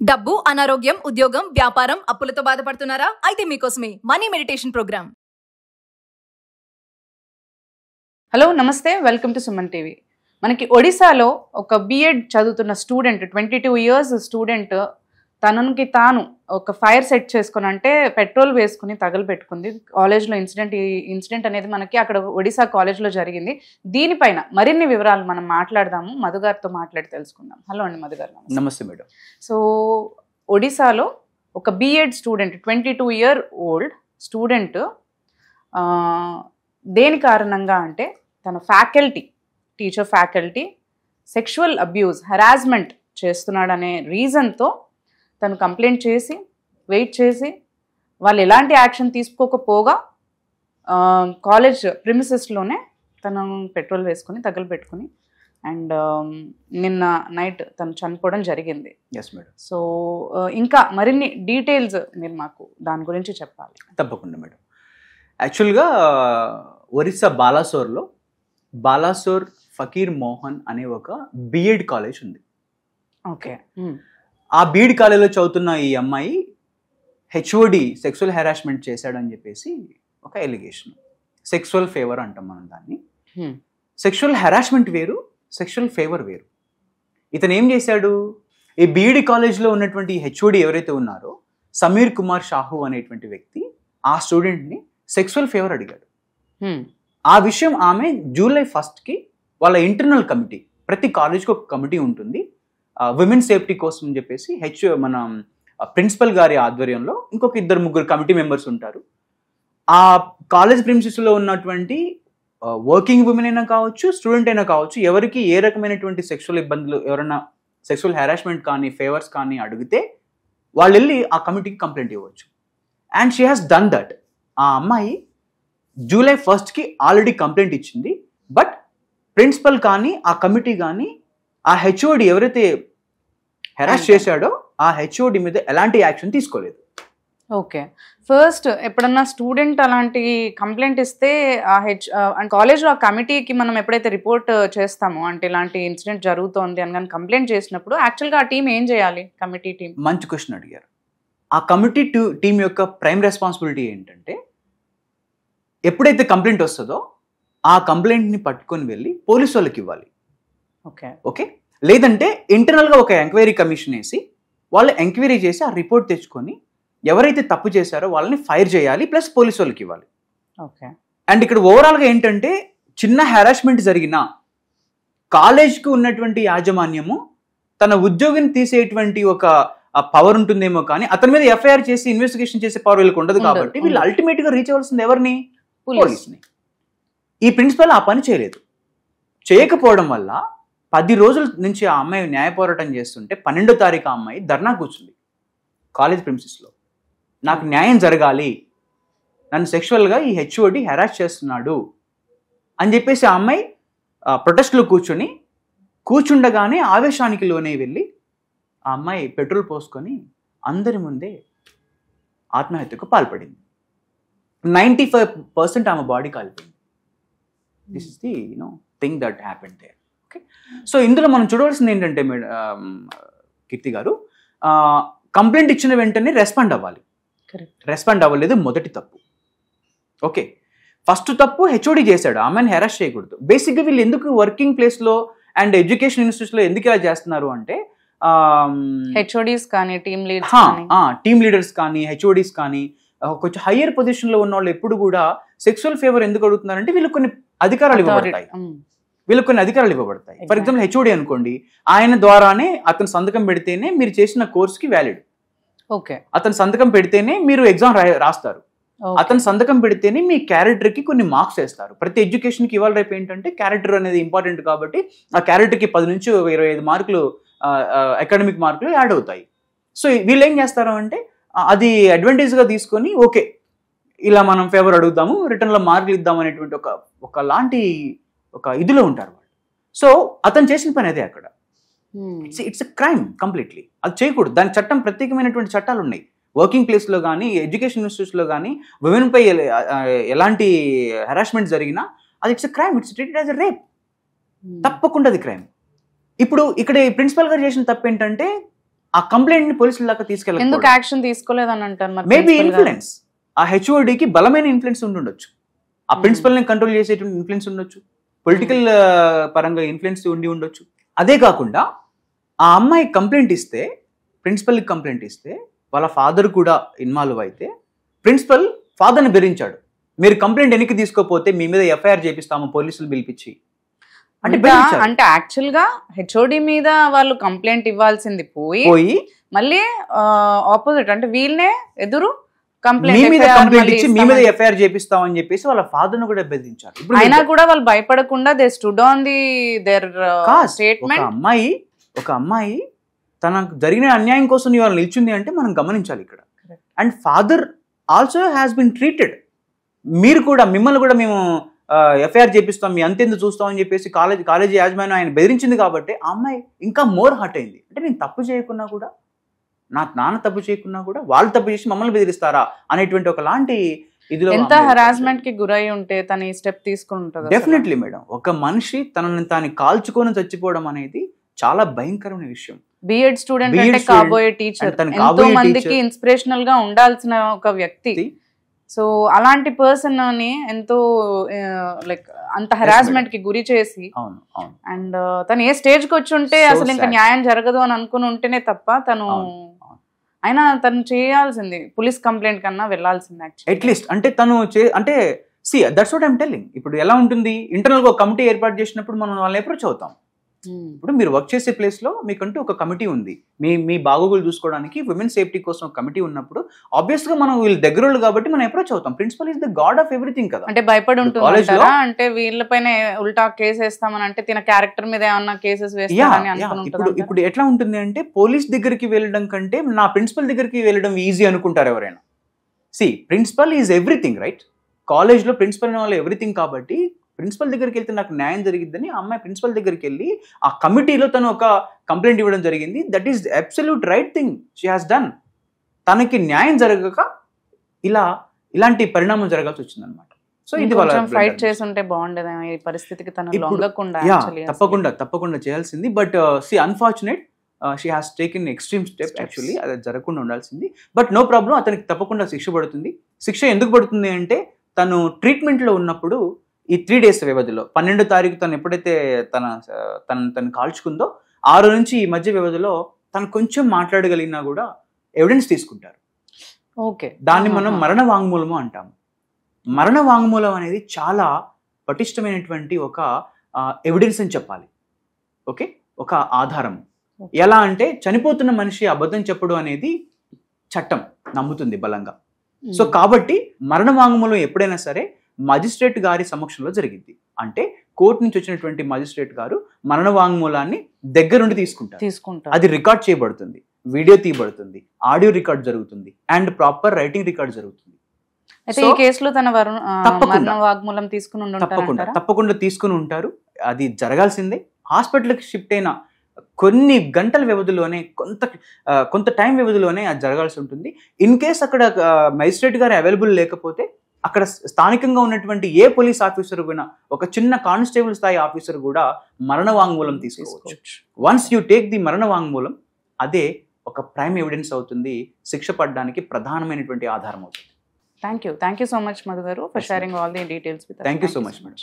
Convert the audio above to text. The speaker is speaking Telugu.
డబ్బు, అనారోగ్యం, ఉద్యోగం, వ్యాపారం, అప్పులతో బాధపడుతున్నారా? అయితే మీకోసమే మనీ మెడిటేషన్ ప్రోగ్రామ్. హలో నమస్తే, వెల్కమ్ టు సుమన్ టీవీ. మనకి ఒడిశాలో ఒక బిఎడ్ చదువుతున్న స్టూడెంట్, 22 years స్టూడెంట్ తనకి తాను ఒక ఫైర్ సెట్ చేసుకుని, అంటే పెట్రోల్ వేసుకుని తగలబెట్టుకుంది. కాలేజ్లో ఇన్సిడెంట్ అనేది మనకి అక్కడ ఒడిశా కాలేజ్లో జరిగింది. దీనిపైన మరిన్ని వివరాలు మనం మాట్లాడదాము, మధు గారితో మాట్లాడి తెలుసుకుందాం. హలో అండి మధు గారు. నమస్తే మేడం. సో ఒడిశాలో ఒక BEd student, 22 year old student దేని కారణంగా అంటే తన teacher faculty sexual abuse, harassment చేస్తున్నాడనే రీజన్తో తను కంప్లైంట్ చేసి వెయిట్ చేసి వాళ్ళు ఎలాంటి యాక్షన్ తీసుకోకపోగా కాలేజ్ ప్రిమిసెస్లోనే తను పెట్రోల్ వేసుకుని తగలబెట్టుకుని అండ్ నిన్న నైట్ తను చనిపోవడం జరిగింది. Yes madam. సో ఇంకా మరిన్ని డీటెయిల్స్ మీరు మాకు దాని గురించి చెప్పాలి. తప్పకుండా మేడం. యాక్చువల్గా ఒరిస్సా బాలాసోర్ ఫకీర్ మోహన్ అనే ఒక బిఎడ్ కాలేజ్ ఉంది. ఓకే. ఆ బిఎడ్ కాలేజ్లో చదువుతున్న ఈ అమ్మాయి హెచ్ఓడి సెక్సువల్ హెరాస్మెంట్ చేశాడని చెప్పేసి ఒక ఎలిగేషన్. సెక్సువల్ ఫేవర్ అంటాం మనం దాన్ని. సెక్షువల్ హెరాస్మెంట్ వేరు, సెక్షువల్ ఫేవర్ వేరు. ఇతను ఏం చేశాడు, ఈ బిఎడ్ కాలేజ్లో ఉన్నటువంటి హెచ్ఓడి ఎవరైతే ఉన్నారో సమీర్ కుమార్ షాహు అనేటువంటి వ్యక్తి ఆ స్టూడెంట్ని సెక్సువల్ ఫేవర్ అడిగాడు. ఆ విషయం ఆమె July 1st వాళ్ళ ఇంటర్నల్ కమిటీ, ప్రతి కాలేజ్కి ఒక కమిటీ ఉంటుంది విమెన్ సేఫ్టీ కోసం అని చెప్పేసి మన ప్రిన్సిపల్ గారి ఆధ్వర్యంలో ఇంకొక 2-3 కమిటీ మెంబర్స్ ఉంటారు. ఆ కాలేజ్ ప్రిన్సిపల్స్లో ఉన్నటువంటి వర్కింగ్ ఉమెన్ అయినా కావచ్చు, స్టూడెంట్ అయినా కావచ్చు, ఎవరికి ఏ రకమైనటువంటి సెక్షువల్ ఇబ్బందులు, ఎవరైనా సెక్షువల్ హెరాస్మెంట్ కానీ ఫేవర్స్ కానీ అడిగితే వాళ్ళు వెళ్ళి ఆ కమిటీకి కంప్లైంట్ ఇవ్వచ్చు. And she has done that. ఆ అమ్మాయి July 1st ఆల్రెడీ కంప్లైంట్ ఇచ్చింది. బట్ ప్రిన్సిపల్ కానీ ఆ కమిటీ కానీ ఆ హెచ్ఓడి ఎవరైతే హెరాస్ చేశాడో ఆ హెచ్ఓడి మీద ఎలాంటి యాక్షన్ తీసుకోలేదు. ఓకే. ఫస్ట్ ఎప్పుడన్నా స్టూడెంట్ అలాంటి కంప్లైంట్ ఇస్తే కాలేజ్లో ఆ కమిటీకి మనం ఎప్పుడైతే రిపోర్ట్ చేస్తామో, అంటే ఇలాంటి ఇన్సిడెంట్ జరుగుతోంది అని కానీ కంప్లైంట్ చేసినప్పుడు యాక్చువల్గా ఆ టీం ఏం చేయాలి? కమిటీ టీం మంచి క్వశ్చన్ అడిగారు. ఆ కమిటీ టీం యొక్క ప్రైమ్ రెస్పాన్సిబిలిటీ ఏంటంటే, ఎప్పుడైతే కంప్లైంట్ వస్తుందో ఆ కంప్లైంట్ని పట్టుకొని వెళ్ళి పోలీసు వాళ్ళకి ఇవ్వాలి. ఓకే. లేదంటే ఇంటర్నల్గా ఒక ఎంక్వైరీ కమిషన్ వేసి వాళ్ళు ఎంక్వైరీ చేసి ఆ రిపోర్ట్ తెచ్చుకొని ఎవరైతే తప్పు చేశారో వాళ్ళని ఫైర్ చేయాలి, ప్లస్ పోలీసు వాళ్ళకి ఇవ్వాలి. ఓకే. అండ్ ఇక్కడ ఓవరాల్గా ఏంటంటే, చిన్న హెరాస్మెంట్ జరిగినా కాలేజ్కి ఉన్నటువంటి యాజమాన్యము తన ఉద్యోగిని తీసేటువంటి ఒక పవర్ ఉంటుందేమో, కానీ అతని మీద ఎఫ్ఐఆర్ చేసి ఇన్వెస్టిగేషన్ చేసే పవర్ వీళ్ళకి ఉండదు. కాబట్టి వీళ్ళు అల్టిమేట్గా రీచ్ అవ్వాల్సింది ఎవరిని? పోలీస్ని. ఈ ప్రిన్సిపల్ ఆ పని చేయకపోవడం వల్ల 10 రోజుల నుంచి ఆ అమ్మాయి న్యాయ పోరాటం చేస్తుంటే 12వ తారీఖు ఆ అమ్మాయి ధర్నా కూర్చుంది కాలేజ్ ప్రిన్సిపల్స్లో. నాకు న్యాయం జరగాలి, నన్ను సెక్షువల్గా ఈ హెచ్ఓడి హెరాస్ చేస్తున్నాడు అని చెప్పేసి ఆ అమ్మాయి ప్రొటెస్ట్లో కూర్చుండగానే ఆవేశానికి లోనే వెళ్ళి ఆ అమ్మాయి పెట్రోల్ పోసుకొని అందరి ముందే ఆత్మహత్యకు పాల్పడింది. 95% ఆమె బాడీ కాలిపోయింది. This is the thing that happened there. Okay. So ఇందులో మనం చూడవలసింది ఏంటంటే కీర్తి గారు, కంప్లైంట్ ఇచ్చిన వెంటనే రెస్పాండ్ అవ్వాలి. రెస్పాండ్ అవ్వలేదు, మొదటి తప్పు. ఓకే. ఫస్ట్ తప్పు హెచ్ఓడి చేశాడు, ఆమెను హెరాస్ చేయకూడదు. బేసిక్గా వీళ్ళు ఎందుకు వర్కింగ్ ప్లేస్లో అండ్ ఎడ్యుకేషన్ ఇన్స్టిట్యూట్స్లో ఎందుకు ఇలా చేస్తున్నారు అంటే, హెచ్ఓడీస్ కానీ టీమ్ లీడర్స్ కానీ హెచ్ఓడీస్ కానీ కొంచెం హయ్యర్ పొజిషన్లో ఉన్న వాళ్ళు ఎప్పుడు కూడా సెక్సువల్ ఫేవర్ ఎందుకు అడుగుతున్నారంటే వీళ్ళకి కొన్ని అధికారాలు ఇవ్వబడతాయి. ఫర్ ఎగ్జాంపుల్ హెచ్ఓడి అనుకోండి, ఆయన ద్వారానే అతను సంతకం పెడితేనే మీరు చేసిన కోర్స్కి వ్యాలిడ్. ఓకే. అతను సంతకం పెడితేనే మీరు ఎగ్జామ్ రాస్తారు. అతను సంతకం పెడితేనే మీ క్యారెక్టర్కి కొన్ని మార్క్స్ వేస్తారు. ప్రతి ఎడ్యుకేషన్కి ఇవాళ రేపు ఏంటంటే క్యారెక్టర్ అనేది ఇంపార్టెంట్ కాబట్టి ఆ క్యారెక్టర్కి 10 నుంచి 25 మార్కులు అకాడమిక్ మార్కులు యాడ్ అవుతాయి. సో వీళ్ళు ఏం చేస్తారు అంటే అది అడ్వాంటేజ్గా తీసుకొని ఓకే ఇలా మనం ఫేవర్ అడుగుతాము, రిటర్న్లో మార్కులు ఇద్దాం అనేటువంటి ఒకలాంటి ఇదిలో ఉంటారు వాళ్ళు. సో అతను చేసిన పని అదే అక్కడ. It's a crime completely. అది చేయకూడదు. దాని చట్టం, ప్రత్యేకమైనటువంటి చట్టాలు ఉన్నాయి. వర్కింగ్ ప్లేస్లో కానీ ఎడ్యుకేషన్ ఇన్స్టిట్యూట్స్లో కానీ విమెన్పై ఎలాంటి హెరాస్మెంట్ జరిగినా అది it's a crime. It's treated as a rape. తప్పకుండా అది క్రైమ్. ఇప్పుడు ఇక్కడ ప్రిన్సిపల్ గారు చేసిన తప్పు ఏంటంటే ఆ కంప్లైంట్ ని పోలీసుల దాకా ఎందుకు తీసుకెళ్ళి యాక్షన్ తీసుకోలేదని అంటారు మరి మేబీ principal గారు? ఇన్ఫ్లుయెన్స్, ఆ హెచ్ఓడికి బలమైన ఇన్ఫ్లుయెన్స్ ఉండుండొచ్చు, ఆ ప్రిన్సిపల్ ని కంట్రోల్ చేసేటువంటి ఇన్ఫ్లుయెన్స్ ఉండొచ్చు, పొలిటికల్ పరంగా ఇన్ఫ్లుయెన్స్ ఉండి ఉండొచ్చు. అదే కాకుండా ఆ అమ్మాయి కంప్లైంట్ ఇస్తే, ప్రిన్సిపల్కి కంప్లైంట్ ఇస్తే వాళ్ళ ఫాదర్ కూడా ఇన్వాల్వ్ అయితే ప్రిన్సిపల్ ఫాదర్ని బెదిరించాడు, మీరు కంప్లైంట్ వెనక్కి తీసుకోకపోతే మీ మీద ఎఫ్ఐఆర్ చేపిస్తాము పోలీసులు పిలిపించి అంటే బెదిరించారు. అంటే యాక్చువల్ గా హెచ్ఓడి మీద వాళ్ళు కంప్లైంట్ ఇవ్వాల్సింది పోయి మళ్ళీ ఆపోజిట్ అంటే వీళ్ళనే ఎదురు మీ మీద కంప్లైంట్ ఇచ్చి మీ మీద ఎఫ్ఐఆర్ చేపిస్తామని చెప్పేసి వాళ్ళ ఫాదర్ ను కూడా బెదిరించారు. అయినా కూడా వాళ్ళు భయపడకుండా they stood on the their statement. ఒక అమ్మాయి తనకు జరిగిన అన్యాయం కోసం ఇవాళ నిల్చుంది అంటే మనం గమనించాలి ఇక్కడ. And father also has been treated. మీరు కూడా మిమ్మల్ని కూడా మేము ఎఫ్ఐఆర్ చేపిస్తాం, మీ అంతెందుకు చూస్తాం అని చెప్పేసి కాలేజీ యాజమాన్యం ఆయన బెదిరించింది కాబట్టి ఆ అమ్మాయి ఇంకా మోర్ హర్ట్ అయింది. అంటే నేను తప్పు చేయకున్నా కూడా, నా నాన్న తప్పు చేయకున్నా కూడా వాళ్ళు తప్పు చేసి మమ్మల్ని బెదిరిస్తారా అనేటువంటి ఒకలాంటి ఇదిలో ఎంత హరాస్మెంట్ కి గురై ఉంటే తను ఈ స్టెప్ తీసుకుని ఉంటుంది. డెఫినెట్లీ మేడం, ఒక మనిషి తనని తాను కాల్చుకొని చచ్చిపోవడం అనేది చాలా భయంకరమైన విషయం. బిఎడ్ స్టూడెంట్ అంటే కాబోయే టీచర్, ఎంతో మందికి ఇన్స్పిరేషనల్ గా ఉండాల్సిన ఒక వ్యక్తి. సో అలాంటి పర్సన్ ని ఎంతో లైక్ అంత హెరాస్మెంట్ కి గురి చేసి, అండ్ తను ఏ స్టేజ్ కి వచ్చి ఉంటే అసలు ఇంకా న్యాయం జరగదు అని అనుకుని ఉంటేనే తప్ప తను అయినా తను చేయాల్సింది పోలీస్ కంప్లైంట్ కన్నా వెళ్లాల్సింది అట్లీస్ట్. అంటే తను అంటే see that's what I'm telling. ఇప్పుడు ఎలా ఉంటుంది, ఇంటర్నల్ గా ఒక కమిటీ ఏర్పాటు చేసినప్పుడు మనం వాళ్ళని అప్రోచ్ అవుతాం. ఇప్పుడు మీరు వర్క్ చేసే ప్లేస్ లో మీకంటూ ఒక కమిటీ ఉంది, మీ బాగోగులు చూసుకోవడానికి విమెన్ సేఫ్టీ కోసం ఒక కమిటీ ఉన్నప్పుడు ఆబ్వియస్ గా మనం వీళ్ళ దగ్గరోళ్ళు కాబట్టి మనం అప్రోచ్ అవుతాం. Principal is the god of everything కదా. అంటే భయపడి ఉంటుంది అంటే వీళ్ళపైన ఉల్టా కేసు వేస్తామని, అంటే తిన క్యారెక్టర్ మీద ఏమన్నా కేసెస్ వేస్తామని. ఇప్పుడు ఎట్లా ఉంటుంది అంటే పోలీస్ దగ్గరికి వెళ్ళడం కంటే నా ప్రిన్సిపల్ దగ్గరికి వెళ్ళడం ఈజీ అనుకుంటారు ఎవరైనా. See principal is everything right. College లో ప్రిన్సిపల్ వాళ్ళు ఎవ్రీథింగ్ కాబట్టి ప్రిన్సిపల్ దగ్గరికి వెళ్తే నాకు న్యాయం జరిగిద్దని ఆ అమ్మాయి ప్రిన్సిపల్ దగ్గరికి వెళ్ళి ఆ కమిటీలో తను ఒక కంప్లైంట్ ఇవ్వడం జరిగింది. That is absolute right thing she has done. తనకి న్యాయం జరగక ఇలాంటి పరిణామం జరగాల్సి వచ్చింది అనమాట. సో ఇది ఫైట్ చేసి ఉంటే బాగుండేదేమో ఈ పరిస్థితికి తను లొంగకుండా. తప్పకుండా చేయాల్సింది. But see unfortunate she has taken extreme step. Actually అది జరగకుండా ఉండాల్సింది. బట్ నో ప్రాబ్లం, అతనికి తప్పకుండా శిక్ష పడుతుంది. శిక్ష ఎందుకు పడుతుంది అంటే తను ట్రీట్మెంట్లో ఉన్నప్పుడు ఈ 3 days వ్యవధిలో 12వ తారీఖు తను ఎప్పుడైతే తను కాల్చుకుందో 6 నుంచి ఈ మధ్య వ్యవధిలో తను కొంచెం మాట్లాడగలిగినా కూడా ఎవిడెన్స్ తీసుకుంటారు. ఓకే, దాన్ని మనం మరణ వాంగ్మూలము అంటాము. మరణ వాంగ్మూలం అనేది చాలా పటిష్టమైనటువంటి ఒక ఎవిడెన్స్ అని చెప్పాలి. ఓకే, ఒక ఆధారం. ఎలా అంటే చనిపోతున్న మనిషి అబద్ధం చెప్పడం అనేది చట్టం నమ్ముతుంది బలంగా. సో కాబట్టి మరణ వాంగ్మూలం ఎప్పుడైనా సరే మజిస్ట్రేట్ గారి సమక్షంలో జరిగింది. అంటే కోర్టు నుంచి వచ్చినటువంటి మజిస్ట్రేట్ గారు మరణ వాంగ్మూలాన్ని దగ్గరుండి తీసుకుంటారు. అది రికార్డ్ చేయబడుతుంది, వీడియో తీయబడుతుంది, ఆడియో రికార్డ్ జరుగుతుంది, అండ్ ప్రాపర్ రైటింగ్ రికార్డ్ జరుగుతుంది. అయితే ఈ కేసులో తన మరణ వాంగ్మూలం తప్పకుండా తీసుకుని ఉంటారు. అది జరగాల్సిందే. హాస్పిటల్కి షిఫ్ట్ అయిన కొన్ని గంటల వ్యవధిలోనే కొంత టైం వ్యవధిలోనే అది జరగాల్సి ఉంటుంది. ఇన్ కేస్ అక్కడ మెజిస్ట్రేట్ గారు అవైలబుల్ లేకపోతే అక్కడ స్థానికంగా ఉన్నటువంటి ఏ పోలీస్ ఆఫీసర్ కూడా, ఒక చిన్న కానిస్టేబుల్ స్థాయి ఆఫీసర్ కూడా మరణ వాంగ్మూలం తీసుకోవచ్చు. వన్స్ యూ టేక్ ది మరణ వాంగ్మూలం, అదే ఒక ప్రైమ్ ఎవిడెన్స్ అవుతుంది, శిక్ష పడడానికి ప్రధానమైనటువంటి ఆధారం అవుతుంది. Thank you so much Madhu garu for sharing all the details with us. Thank you so much madam.